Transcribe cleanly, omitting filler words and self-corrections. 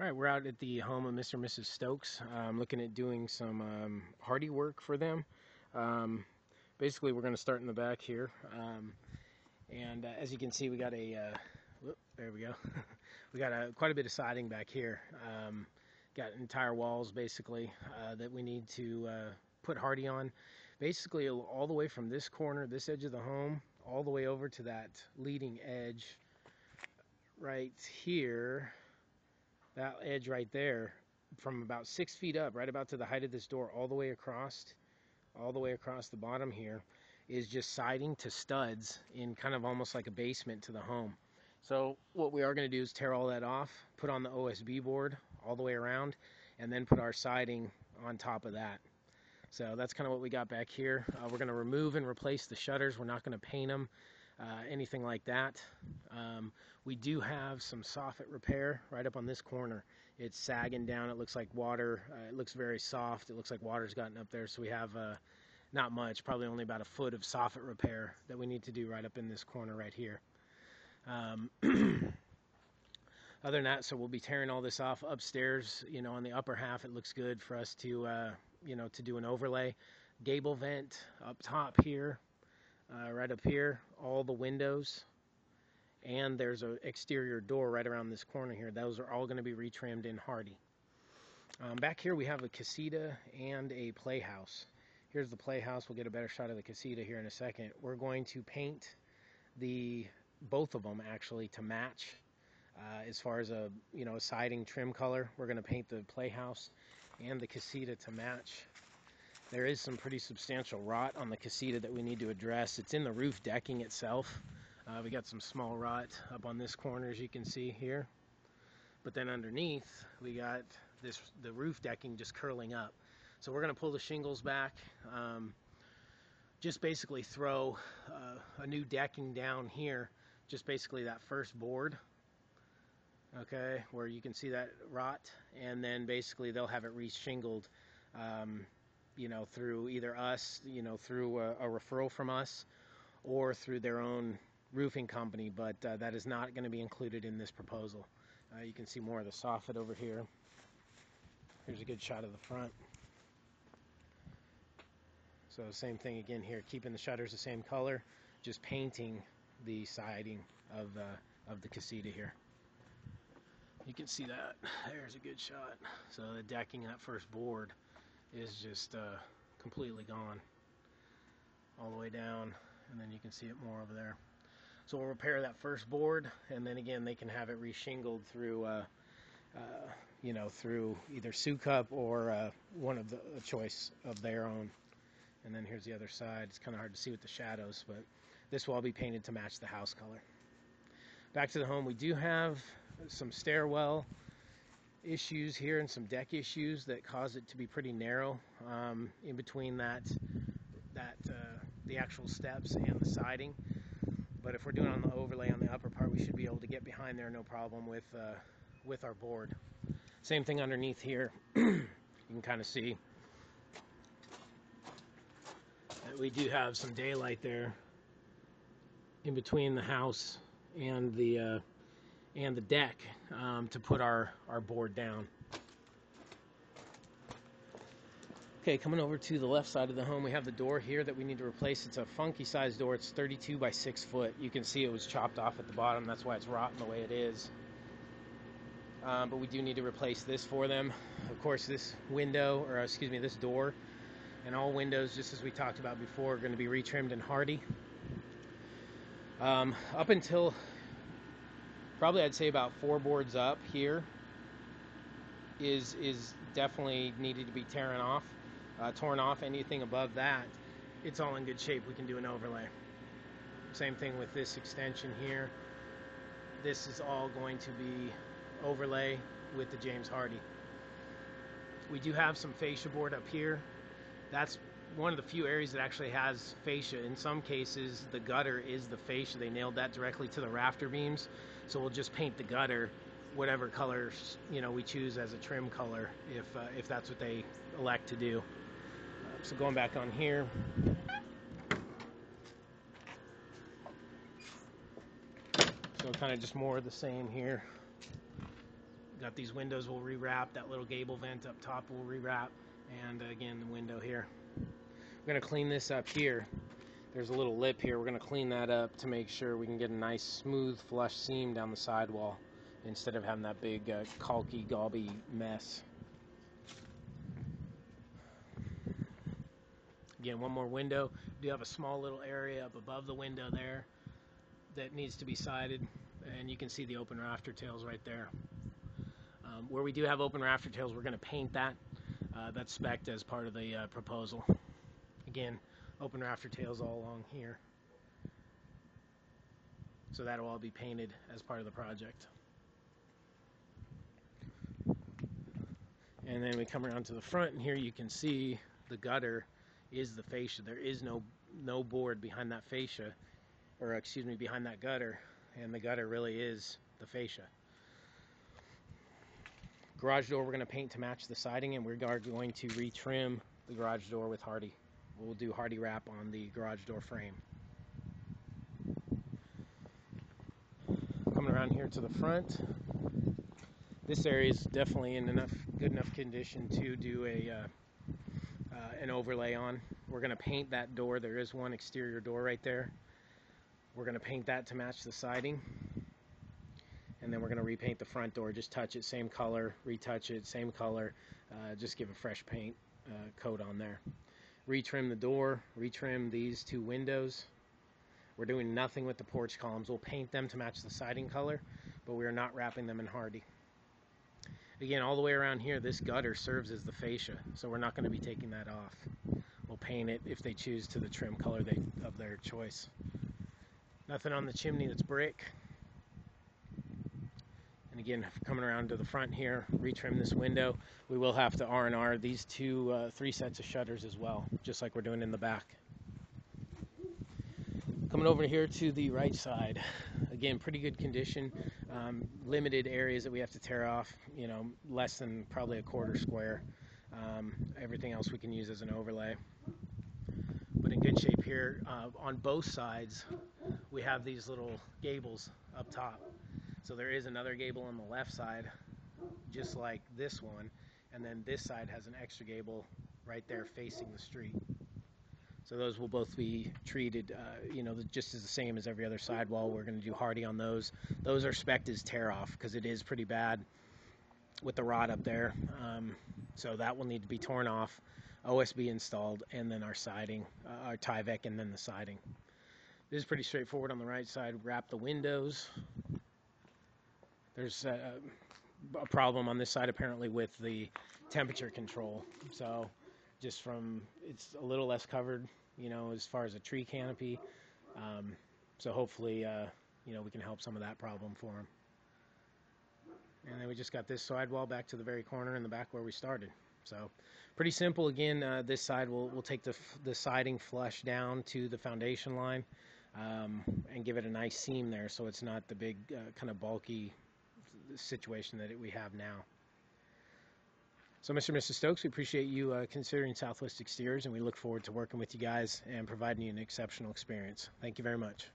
All right, we're out at the home of Mr. and Mrs. Stokes. Looking at doing some Hardie work for them. Basically, we're going to start in the back here. As you can see, we got there we go. We got quite a bit of siding back here. Got entire walls, basically, that we need to put Hardie on. Basically, all the way from this corner, this edge of the home, all the way over to that leading edge right here. That edge right there, from about 6 feet up, right about to the height of this door, all the way across the bottom here, is just siding to studs in kind of almost like a basement to the home. So what we are going to do is tear all that off, put on the OSB board all the way around, and then put our siding on top of that. So that's kind of what we got back here. We're going to remove and replace the shutters. We're not going to paint them, anything like that. We do have some soffit repair right up on this corner. It's sagging down. It looks like water. It looks very soft. It looks like water's gotten up there. So we have not much, probably only about a foot of soffit repair that we need to do right up in this corner right here. Other than that, so we'll be tearing all this off upstairs. You know, on the upper half, it looks good for us to, to do an overlay. Gable vent up top here, right up here, all the windows. And there's an exterior door right around this corner here. Those are all going to be retrimmed in Hardie. Back here we have a casita and a playhouse. Here's the playhouse. We'll get a better shot of the casita here in a second. We're going to paint both of them actually to match. As far as a siding trim color, we're going to paint the playhouse and the casita to match. There is some pretty substantial rot on the casita that we need to address. It's in the roof decking itself. We got some small rot up on this corner, as you can see here. But then underneath, we got the roof decking just curling up. So we're going to pull the shingles back, just basically throw a new decking down here, just basically that first board, okay, where you can see that rot, and then basically they'll have it re-shingled, through either us, through a referral from us, or through their own roofing company, but that is not going to be included in this proposal. You can see more of the soffit over here. Here's a good shot of the front. So same thing again here, keeping the shutters the same color, just painting the siding of the casita here. You can see that. There's a good shot. So the decking, that first board, is just completely gone all the way down, and then you can see it more over there. So we'll repair that first board, and then again they can have it reshingled through through either Sucup or one of the choice of their own. And then here's the other side. It's kind of hard to see with the shadows, but this will all be painted to match the house color. Back to the home, we do have some stairwell issues here and some deck issues that cause it to be pretty narrow in between the actual steps and the siding. But if we're doing on the overlay on the upper part, we should be able to get behind there no problem with our board. Same thing underneath here. You can kind of see that we do have some daylight there in between the house and the deck to put our board down. Okay, coming over to the left side of the home, we have the door here that we need to replace. It's a funky size door. It's 32 by 6 foot. You can see it was chopped off at the bottom. That's why it's rotten the way it is. But we do need to replace this for them. Of course, this window, or excuse me, this door, and all windows, just as we talked about before, are going to be retrimmed in Hardie. Up until probably I'd say about 4 boards up here is definitely needed to be torn off. Anything above that, it's all in good shape. We can do an overlay. Same thing with this extension here. This is all going to be overlay with the James Hardie. We do have some fascia board up here. That's one of the few areas that actually has fascia. In some cases, the gutter is the fascia. They nailed that directly to the rafter beams. So we'll just paint the gutter whatever colors we choose as a trim color if that's what they elect to do. So going back on here, so kind of just more of the same here. Got these windows we'll rewrap. That little gable vent up top we'll rewrap. And again, the window here. We're going to clean this up here. There's a little lip here. We're going to clean that up to make sure we can get a nice smooth flush seam down the sidewall instead of having that big caulky, gobby mess. Again, one more window. We do have a small little area up above the window there that needs to be sided, and you can see the open rafter tails right there. Where we do have open rafter tails, we're going to paint that. That's spec'd as part of the proposal. Again, open rafter tails all along here. So that'll all be painted as part of the project. And then we come around to the front, and here you can see the gutter is the fascia. There is no board behind that fascia, or excuse me, behind that gutter, and the gutter really is the fascia. Garage door we're going to paint to match the siding, and we are going to retrim the garage door with Hardie. We'll do Hardie wrap on the garage door frame. Coming around here to the front, this area is definitely in good enough condition to do an overlay on. We're going to paint that door. There is one exterior door right there. We're going to paint that to match the siding, and then we're going to repaint the front door. Just touch it, same color, retouch it, same color, just give a fresh paint coat on there. Retrim the door, retrim these two windows. We're doing nothing with the porch columns. We'll paint them to match the siding color, but we are not wrapping them in Hardie. Again, all the way around here, this gutter serves as the fascia, so we're not going to be taking that off. We'll paint it, if they choose, to the trim color of their choice. Nothing on the chimney that's brick. And again, coming around to the front here, retrim this window. We will have to R&R these three sets of shutters as well, just like we're doing in the back. Coming over here to the right side, again, pretty good condition. Limited areas that we have to tear off, you know, less than probably a quarter square. Everything else we can use as an overlay. But in good shape here. On both sides, we have these little gables up top. So there is another gable on the left side, just like this one, and then this side has an extra gable right there facing the street. So those will both be treated, you know, just as the same as every other sidewall. We're going to do Hardie on those. Those are spec'd as tear off because it is pretty bad with the rot up there. So that will need to be torn off, OSB installed, and then our siding, our Tyvek, and then the siding. This is pretty straightforward on the right side. Wrap the windows. There's a problem on this side apparently with the temperature control. So just it's a little less covered, you know, as far as a tree canopy. So hopefully, you know, we can help some of that problem for them. And then we just got this sidewall back to the very corner in the back where we started. So pretty simple. Again, this side we'll take the siding flush down to the foundation line and give it a nice seam there, so it's not the big kind of bulky situation that we have now. So Mr. and Mrs. Stokes, we appreciate you considering Southwest Exteriors, and we look forward to working with you guys and providing you an exceptional experience. Thank you very much.